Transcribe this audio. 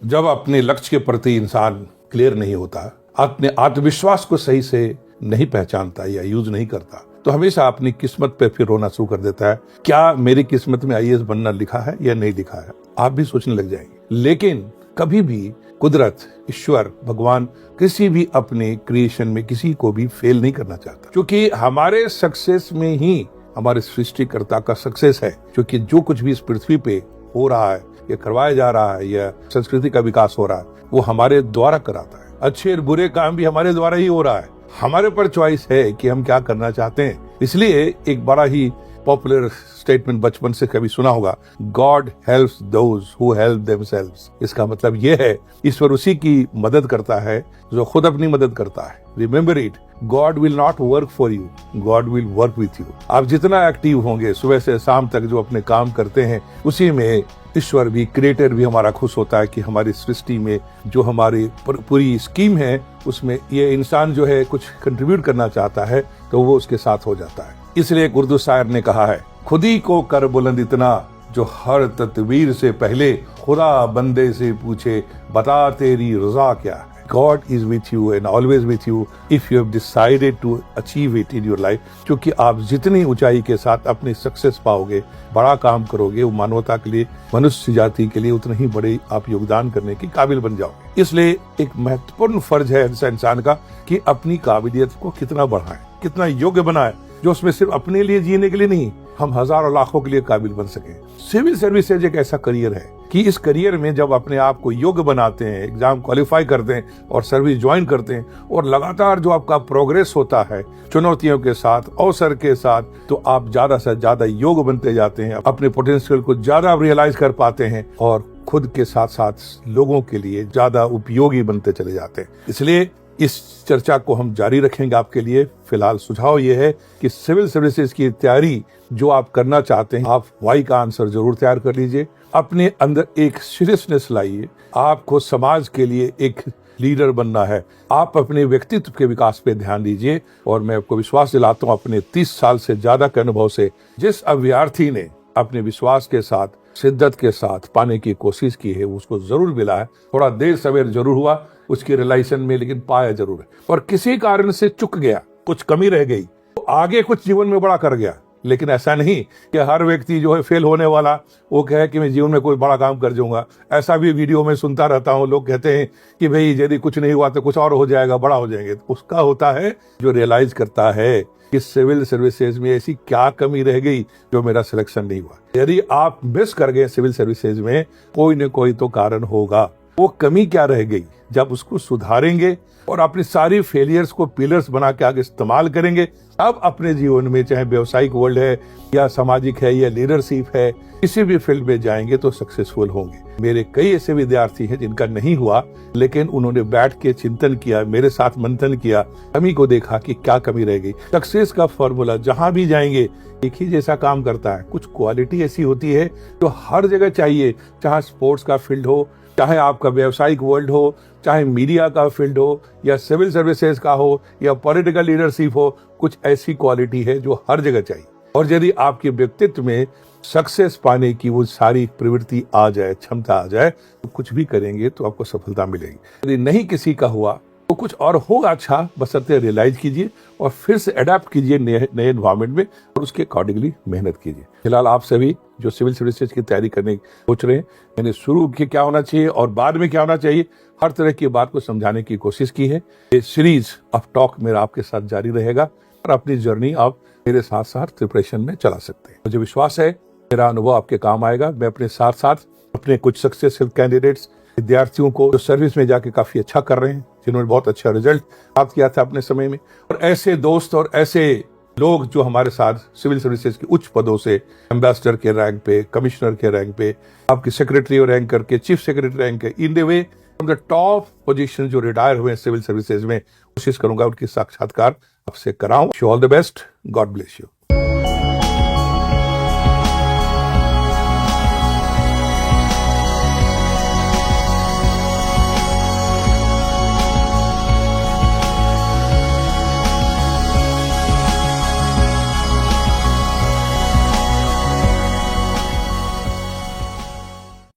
जब अपने लक्ष्य के प्रति इंसान क्लियर नहीं होता, अपने आत्मविश्वास को सही से नहीं पहचानता या यूज नहीं करता, तो हमेशा अपनी किस्मत पे फिर रोना शुरू कर देता है। क्या मेरी किस्मत में आईएएस बनना लिखा है या नहीं लिखा है, आप भी सोचने लग जाएंगे। लेकिन कभी भी कुदरत, ईश्वर, भगवान किसी भी अपने क्रिएशन में किसी को भी फेल नहीं करना चाहता, क्योंकि हमारे सक्सेस में ही हमारे सृष्टिकर्ता का सक्सेस है। क्योंकि जो कुछ भी इस पृथ्वी पे हो रहा है या करवाया जा रहा है या संस्कृति का विकास हो रहा है, वो हमारे द्वारा कराता है। अच्छे और बुरे काम भी हमारे द्वारा ही हो रहा है। हमारे पर चॉइस है कि हम क्या करना चाहते हैं। इसलिए एक बड़ा ही पॉपुलर स्टेटमेंट बचपन से कभी सुना होगा, God helps those who help themselves. इसका मतलब ये है, ईश्वर उसी की मदद करता है जो खुद अपनी मदद करता है। Remember it, God will not work for you, God will work with you. आप जितना एक्टिव होंगे सुबह से शाम तक जो अपने काम करते हैं, उसी में ईश्वर भी, क्रिएटर भी हमारा खुश होता है कि हमारी सृष्टि में जो हमारी पूरी स्कीम है उसमें ये इंसान जो है कुछ कंट्रीब्यूट करना चाहता है तो वो उसके साथ हो जाता है। इसलिए एक उर्दू शायर ने कहा है, खुद ही को कर बुलंद इतना जो हर तदबीर से पहले खुदा बंदे से पूछे बता तेरी रजा क्या है। God is with you and always with you if you have decided to achieve it in your life। क्योंकि आप जितनी ऊंचाई के साथ अपनी सक्सेस पाओगे, बड़ा काम करोगे, वो मानवता के लिए, मनुष्य जाति के लिए उतना ही बड़े आप योगदान करने की काबिल बन जाओगे। इसलिए एक महत्वपूर्ण फर्ज है इंसान का कि अपनी काबिलियत को कितना बढ़ाएं, कितना योग्य बनाएं, जो उसमें सिर्फ अपने लिए जीने के लिए नहीं, हम हजारों लाखों के लिए काबिल बन सके। सिविल सर्विसेज एक ऐसा करियर है कि इस करियर में जब अपने आप को योग्य बनाते हैं, एग्जाम क्वालिफाई करते हैं और सर्विस ज्वाइन करते हैं, और लगातार जो आपका प्रोग्रेस होता है चुनौतियों के साथ, अवसर के साथ, तो आप ज्यादा से ज्यादा योग्य बनते जाते हैं, अपने पोटेंशियल को ज्यादा रियलाइज कर पाते हैं और खुद के साथ साथ लोगों के लिए ज्यादा उपयोगी बनते चले जाते हैं। इसलिए इस चर्चा को हम जारी रखेंगे आपके लिए। फिलहाल सुझाव ये है कि सिविल सर्विसेज की तैयारी जो आप करना चाहते हैं, आप वाई का आंसर जरूर तैयार कर लीजिए। अपने अंदर एक सीरियसनेस लाइए। आपको समाज के लिए एक लीडर बनना है। आप अपने व्यक्तित्व के विकास पे ध्यान दीजिए। और मैं आपको विश्वास दिलाता हूँ अपने 30 साल से ज्यादा के अनुभव से, जिस अभ्यर्थी ने अपने विश्वास के साथ, शिद्दत के साथ पाने की कोशिश की है, उसको जरूर मिला है। थोड़ा देर सवेर जरूर हुआ उसकी रिलेशन में, लेकिन पाया जरूर है। और किसी कारण से चुक गया, कुछ कमी रह गई, तो आगे कुछ जीवन में बड़ा कर गया। लेकिन ऐसा नहीं कि हर व्यक्ति जो है फेल होने वाला वो कहे कि मैं जीवन में कोई बड़ा काम कर जाऊंगा। ऐसा भी वीडियो में सुनता रहता हूँ, लोग कहते हैं कि भाई यदि कुछ नहीं हुआ तो कुछ और हो जाएगा, बड़ा हो जाएंगे। उसका होता है जो रियलाइज करता है कि सिविल सर्विसेज में ऐसी क्या कमी रह गई जो मेरा सिलेक्शन नहीं हुआ। यदि आप मिस कर गए सिविल सर्विसेज में, कोई न कोई तो कारण होगा। वो कमी क्या रह गई, जब उसको सुधारेंगे और अपनी सारी फेलियर्स को पिलर्स बना के आगे इस्तेमाल करेंगे, अब अपने जीवन में, चाहे व्यवसायिक वर्ल्ड है या सामाजिक है या लीडरशिप है, किसी भी फील्ड में जाएंगे तो सक्सेसफुल होंगे। मेरे कई ऐसे विद्यार्थी हैं जिनका नहीं हुआ, लेकिन उन्होंने बैठ के चिंतन किया, मेरे साथ मंथन किया, कमी को देखा कि क्या कमी रह गई। सक्सेस का फॉर्मूला जहां भी जाएंगे एक ही जैसा काम करता है। कुछ क्वालिटी ऐसी होती है जो हर जगह चाहिए, चाहे स्पोर्ट्स का फील्ड हो, चाहे आपका व्यवसायिक वर्ल्ड हो, चाहे मीडिया का फील्ड हो या सिविल सर्विसेज का हो या पॉलिटिकल लीडरशिप हो, कुछ ऐसी क्वालिटी है जो हर जगह चाहिए। और यदि आपके व्यक्तित्व में सक्सेस पाने की वो सारी प्रवृत्ति आ जाए, क्षमता आ जाए, तो कुछ भी करेंगे तो आपको सफलता मिलेगी। यदि नहीं किसी का हुआ तो कुछ और होगा अच्छा, बशर्ते रियलाइज कीजिए और फिर से अडेप्ट कीजिए नए एनवायरमेंट में और उसके अकॉर्डिंगली मेहनत कीजिए। फिलहाल आप सभी जो सिविल सर्विसेज की तैयारी करने की सोच रहे हैं, मैंने शुरू की क्या होना चाहिए और बाद में क्या होना चाहिए, हर तरह की बात को समझाने की कोशिश की है। ये सीरीज ऑफ टॉक मेरा आपके साथ जारी रहेगा और अपनी जर्नी आप मेरे साथ साथ प्रिपरेशन में चला सकते हैं। मुझे विश्वास है मेरा अनुभव आपके काम आएगा। मैं अपने साथ साथ अपने कुछ सक्सेसफुल कैंडिडेट्स, विद्यार्थियों को जो सर्विस में जाके काफी अच्छा कर रहे हैं, जिन्होंने बहुत अच्छा रिजल्ट प्राप्त किया था अपने समय में, और ऐसे दोस्त और ऐसे लोग जो हमारे साथ सिविल सर्विसेज के उच्च पदों से, एम्बेसडर के रैंक पे, कमिश्नर के रैंक पे, आपकी सेक्रेटरी रैंक करके चीफ सेक्रेटरी रैंक है, in the way from the top position जो रिटायर हुए सिविल सर्विसेज में, कोशिश करूंगा उनकी साक्षात्कार आपसे कराऊं। All the best, God bless you.